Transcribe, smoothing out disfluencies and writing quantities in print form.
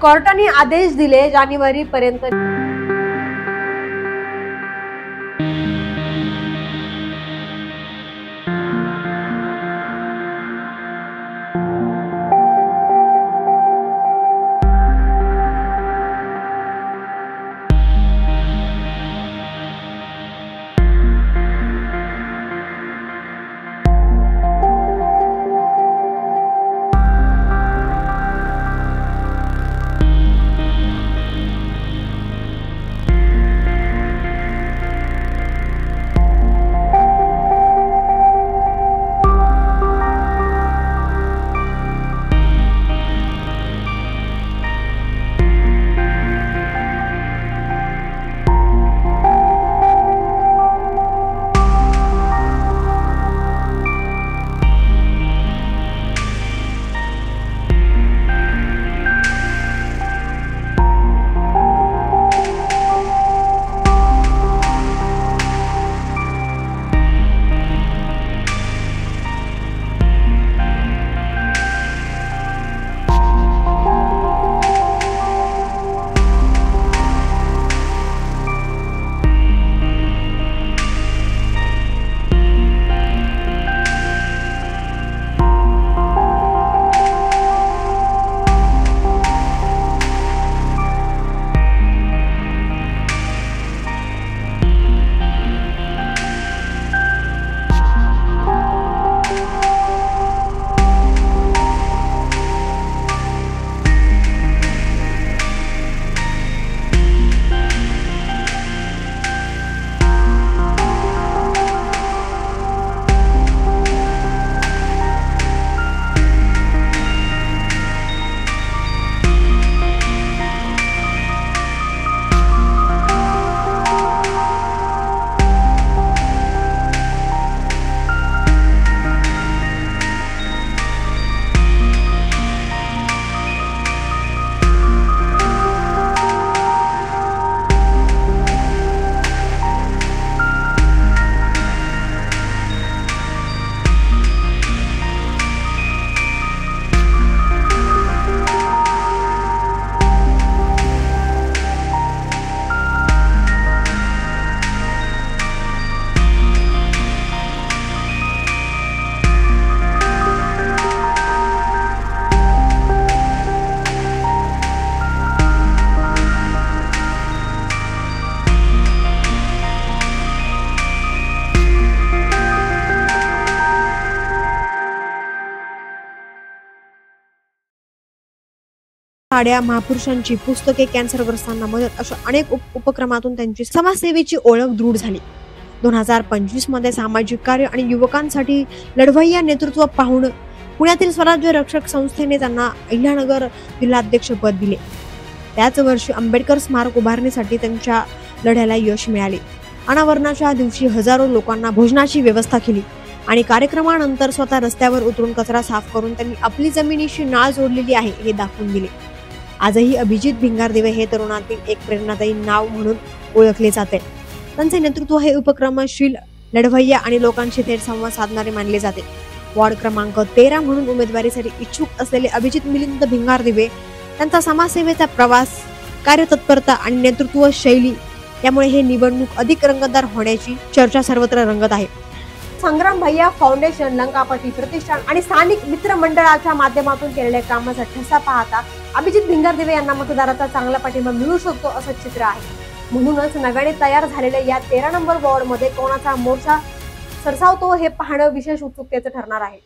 कोर्टाने आदेश दिले जानेवारी पर्यंत साड्या, महापुरुषांची पुस्तके, कॅन्सरग्रस्तांना मदत अशा अनेक उपक्रमातून त्यांची समाजसेवेची ओळख दृढ झाली. 2025 मध्ये सामाजिक कार्य आणि युवकांसाठी लढवय्या नेतृत्व पाहून पुण्यातील स्वराज्य रक्षक संस्थेने त्यांना अहिल्यानगर जिल्हाध्यक्षपद दिले. त्याच वर्षी आंबेडकर स्मारक उभारणीसाठी त्यांच्या लढ्याला यश मिळाले. अनावरणाच्या दिवशी हजारो लोकांना भोजनाची व्यवस्था केली आणि कार्यक्रमानंतर स्वतः रस्त्यावर उतरून कचरा साफ करून त्यांनी आपली जमिनीशी नाळ जोडलेली आहे हे दाखवून दिले. आजही अभिजित भिंगारदिवे हे तरुणातील एक प्रेरणादायी नाव म्हणून ओळखले जाते. त्यांचे नेतृत्व हे उपक्रमशील, लढवय्या आणि लोकांशी थेट संवाद साधणारे मानले जाते. वॉर्ड क्रमांक 13 म्हणून उमेदवारीसाठी इच्छुक असलेले अभिजित मिलिंद भिंगारदिवे त्यांचा समाजसेवेचा प्रवास, कार्यतत्परता आणि नेतृत्व शैली यामुळे हे निवडणूक अधिक रंगतदार होण्याची चर्चा सर्वत्र रंगत आहे. संग्राम भैया फाउंडेशन, लंकापती प्रतिष्ठान आणि स्थानिक मित्र मंडळाच्या माध्यमातून केलेल्या कामाचा ठसा पाहता अभिजित भिंगारदिवे यांना मतदाराचा चांगला पाठिंबा मिळू शकतो असं चित्र आहे. म्हणूनच नव्याने तयार झालेल्या या 13 नंबर वॉर्ड मध्ये कोणाचा मोर्चा सरसावतो हे पाहणं विशेष उत्सुकतेचं ठरणार आहे.